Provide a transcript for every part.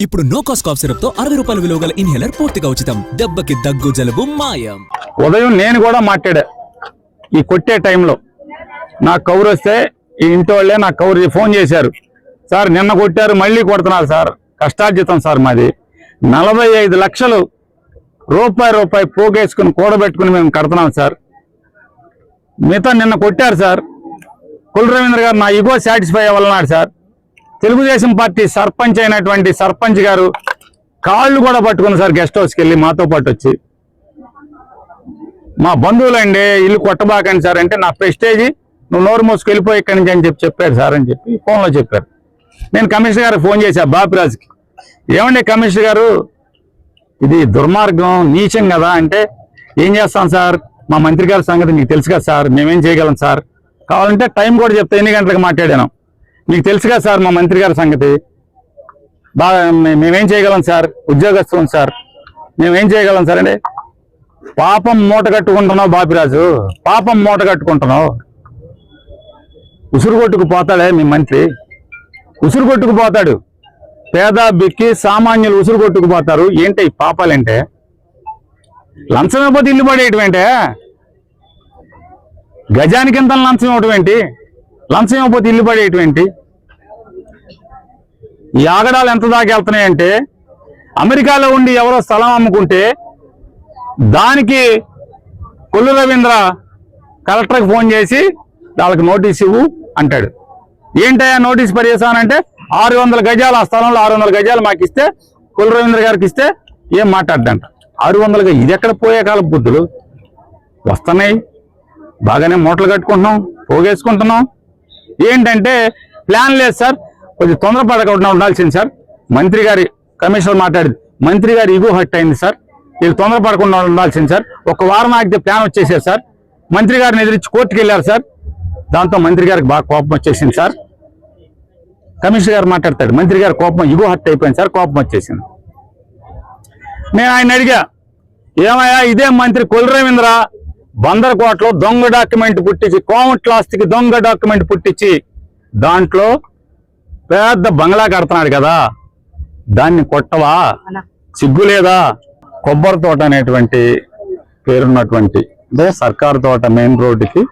ఇప్పుడు no cost cough syrup తో 60 రూపాయల విలువ గల ఇన్హేలర్ పూర్తిగా ఉచితం. దెబ్బకి దగ్గు జలుబు మాయం. ఉదయం నేను కూడా మాట్లాడా ఈ కొట్టే టైంలో నాకు కౌరు వస్తే ఈ ఇంటి వాళ్ళే నాకు కౌరు ఫోన్ చేశారు. సార్ నిన్న కొట్టారు మళ్ళీ కొడుతున్నారు సార్, కష్టార్జితం సార్ మాది 45 లక్షలు రూపాయి పోగేసుకుని కూడబెట్టుకుని మేము కడుతున్నాం సార్. మిగతా నిన్న కొట్టారు సార్. కుల రవీంద్ర గారు నా ఇగో సాటిస్ఫై అవ్వాలన్నాడు సార్. తెలుగుదేశం పార్టీ సర్పంచ్ అయినటువంటి సర్పంచ్ గారు కాళ్ళు కూడా పట్టుకుని సార్ గెస్ట్ హౌస్కి వెళ్ళి మాతో పాటు వచ్చి మా బంధువులండి ఇల్లు కొట్టబాకండి సార్ అంటే నా ప్రెస్టేజీ నువ్వు నోరు మోసుకు వెళ్ళిపోయి ఇక్కడి నుంచి అని చెప్పారు సార్ అని చెప్పి ఫోన్లో చెప్పారు. నేను కమిషనర్ గారికి ఫోన్ చేశా బాపిరాజుకి, ఏమండి కమిషనర్ గారు ఇది దుర్మార్గం నీచం కదా అంటే, ఏం చేస్తాం సార్ మా మంత్రి గారి సంగతి మీకు తెలుసు కదా సార్, మేమేం చేయగలం సార్, కావాలంటే టైం కూడా చెప్తా ఎన్ని గంటలకు మాట్లాడాను మీకు తెలుసు కదా సార్ మా మంత్రి గారి సంగతి, బాగా మేమేం చేయగలం సార్, ఉద్యోగస్తులం సార్ మేమేం చేయగలం సార్ అంటే, పాపం మూట కట్టుకుంటున్నావు బాపిరాజు, పాపం మూట కట్టుకుంటున్నావు, ఉసురు కొట్టుకు పోతాడే మీ మంత్రి, ఉసురు కొట్టుకు పోతాడు, పేద బిక్కి సామాన్యులు ఉసురు కొట్టుకు పోతారు. ఏంటి ఈ పాపాలంటే, లంచం ఇవ్వకపోతే ఇల్లు పడేయటం ఏంటే, గజానికి ఎంత లంచం ఇవ్వటం ఏంటి, లంచం ఇవ్వకపోతే ఇల్లు పడేయటం ఏంటి, ఈ ఆగడాలు ఎంత దాకా వెళ్తున్నాయంటే, అమెరికాలో ఉండి ఎవరో స్థలం అమ్ముకుంటే దానికి కొల్లు రవీంద్ర కలెక్టర్కి ఫోన్ చేసి వాళ్ళకి నోటీస్ ఇవ్వు అంటాడు. ఏంటయ్యా నోటీస్ పరిచేసానంటే 600 గజాలు ఆ స్థలంలో 600 గజాలు మాకు ఇస్తే కొల్లు రవీంద్ర గారికి ఇస్తే ఏం మాట్లాడ్డంట. 600 గజాలు ఇది ఎక్కడ పోయే కాలం బుద్ధులు వస్తున్నాయి, బాగానే మూటలు కట్టుకుంటున్నాం పోగేసుకుంటున్నాం. ఏంటంటే ప్లాన్ లేదు సార్, కొంచెం తొందరపడకుండా ఉండాల్సింది సార్. మంత్రి గారి కమిషనర్ మాట్లాడింది, మంత్రి గారి ఇగో హట్ అయింది సార్, వీళ్ళు తొందరపడకుండా ఉండాల్సింది సార్. ఒక వారం ఆగితే ప్లాన్ వచ్చేసారు సార్. మంత్రి గారిని ఎదిరించి కోర్టుకు వెళ్ళారు సార్, దాంతో మంత్రి గారికి బాగా కోపం వచ్చేసింది సార్. కమిషనర్ గారు మాట్లాడతాడు, మంత్రి గారి కోపం ఇగో హట్ అయిపోయింది సార్, కోపం వచ్చేసింది. నేను ఆయన అడిగా, ఏమయ్యా ఇదే మంత్రి కొల్లు రవీంద్ర బందరకోటలో దొంగ డాక్యుమెంట్ పుట్టించి కోమట్ల ఆస్తికి దొంగ డాక్యుమెంట్ పుట్టించి దాంట్లో పెద్ద బంగ్లా కడుతున్నాడు కదా, దాన్ని కొట్టవా, సిగ్గు లేదా? కొబ్బరి తోట అనేటువంటి పేరున్నటువంటి అంటే సర్కారు తోట మెయిన్ రోడ్డుకి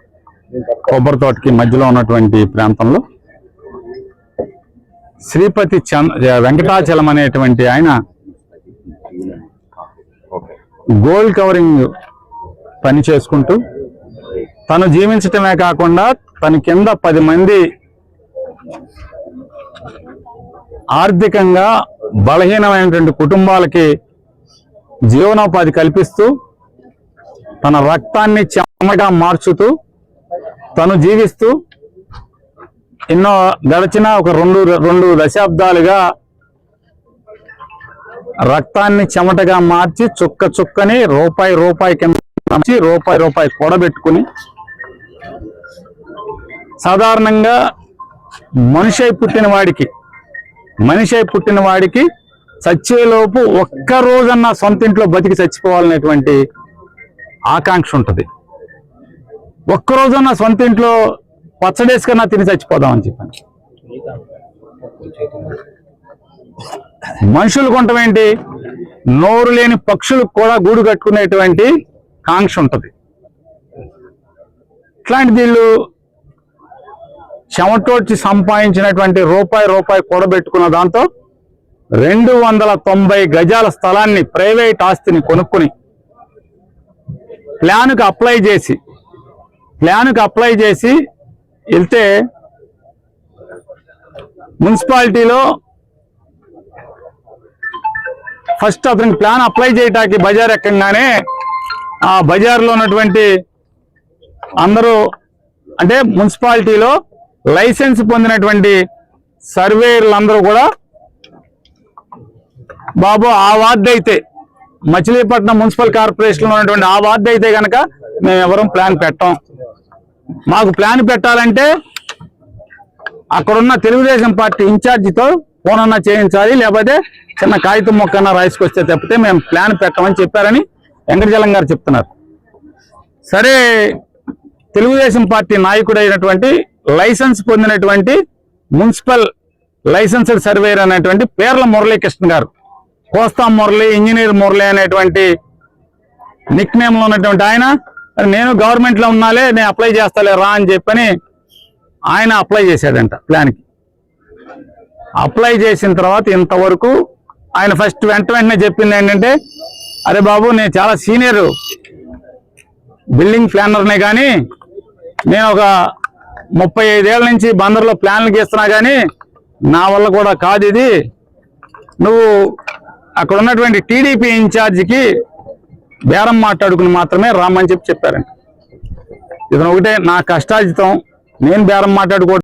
కొబ్బరి తోటకి మధ్యలో ఉన్నటువంటి ప్రాంతంలో శ్రీపతి వెంకటాచలం అనేటువంటి ఆయన గోల్డ్ కవరింగ్ పని చేసుకుంటూ తను జీవించటమే కాకుండా తన కింద 10 మంది ఆర్థికంగా బలహీనమైనటువంటి కుటుంబాలకి జీవనోపాధి కల్పిస్తూ తన రక్తాన్ని చెమటగా మార్చుతూ తను జీవిస్తూ ఎన్నో గడిచిన ఒక రెండు దశాబ్దాలుగా రక్తాన్ని చెమటగా మార్చి చుక్క చుక్కని రూపాయి కింద రూపాయి కూడబెట్టుకుని సాధారణంగా మనిషి పుట్టిన వాడికి చచ్చేలోపు ఒక్క రోజన్నా సొంత ఇంట్లో బతికి చచ్చిపోవాలనేటువంటి ఆకాంక్ష ఉంటుంది. ఒక్కరోజన్నా సొంత ఇంట్లో పచ్చడేసుకన్నా తిని చచ్చిపోదామని చెప్పాను. మనుషులు కొంటమేంటి, నోరు లేని పక్షులకు కూడా గూడు కట్టుకునేటువంటి కాంక్ష ఉంటుంది. ఇట్లాంటి వీళ్ళు చెమటోడ్చి సంపాదించినటువంటి రూపాయి కూడబెట్టుకున్న దాంతో 290 గజాల స్థలాన్ని ప్రైవేట్ ఆస్తిని కొనుక్కుని ప్లాన్కి అప్లై చేసి వెళ్తే మున్సిపాలిటీలో ఫస్ట్ అతనికి ప్లాన్ అప్లై చేయడానికి బజార్ ఎక్కగానే ఆ బజార్లో ఉన్నటువంటి అందరూ అంటే మున్సిపాలిటీలో లైసెన్స్ పొందినటువంటి సర్వేయర్లందరూ కూడా, బాబు ఆ వార్డు అయితే మచిలీపట్నం మున్సిపల్ కార్పొరేషన్లో ఉన్నటువంటి ఆ వార్డు అయితే కనుక మేము ఎవరం ప్లాన్ పెట్టాం, మాకు ప్లాన్ పెట్టాలంటే అక్కడున్న తెలుగుదేశం పార్టీ ఇన్ఛార్జితో ఫోన్ అన్నా చేయించాలి, లేకపోతే చిన్న కాగితం మొక్కన్నా రాసుకొస్తే తప్పితే మేము ప్లాన్ పెట్టామని చెప్పారని వెంకటచలం గారు చెప్తున్నారు. సరే, తెలుగుదేశం పార్టీ నాయకుడైనటువంటి లైసెన్స్ పొందినటువంటి మున్సిపల్ లైసెన్స్డ్ సర్వేయర్ అనేటువంటి పేర్ల మురళీకృష్ణ గారు, కోస్తా మురళి, ఇంజనీర్ మురళి అనేటువంటి నిక్ నేమ్ లో ఉన్నటువంటి ఆయన, నేను గవర్నమెంట్ లో ఉన్నాలే, నేను అప్లై చేస్తాలే రా అని చెప్పని ఆయన అప్లై చేశాడంట ప్లాన్కి. అప్లై చేసిన తర్వాత ఇంతవరకు ఆయన ఫస్ట్ వెంటనే చెప్పింది ఏంటంటే, అరే బాబు నేను చాలా సీనియర్ బిల్డింగ్ ప్లానర్నే కానీ నేను ఒక 35 ఏళ్ళ నుంచి బందర్లో ప్లాన్లు గీస్తున్నా కానీ నా వల్ల కూడా కాదు ఇది, నువ్వు అక్కడ ఉన్నటువంటి టీడీపీ ఇన్ఛార్జికి బేరం మాట్లాడుకుని మాత్రమే రామని చెప్పారండి. ఇతను ఒకటే, నా కష్టాజితం, నేను బేరం మాట్లాడుకో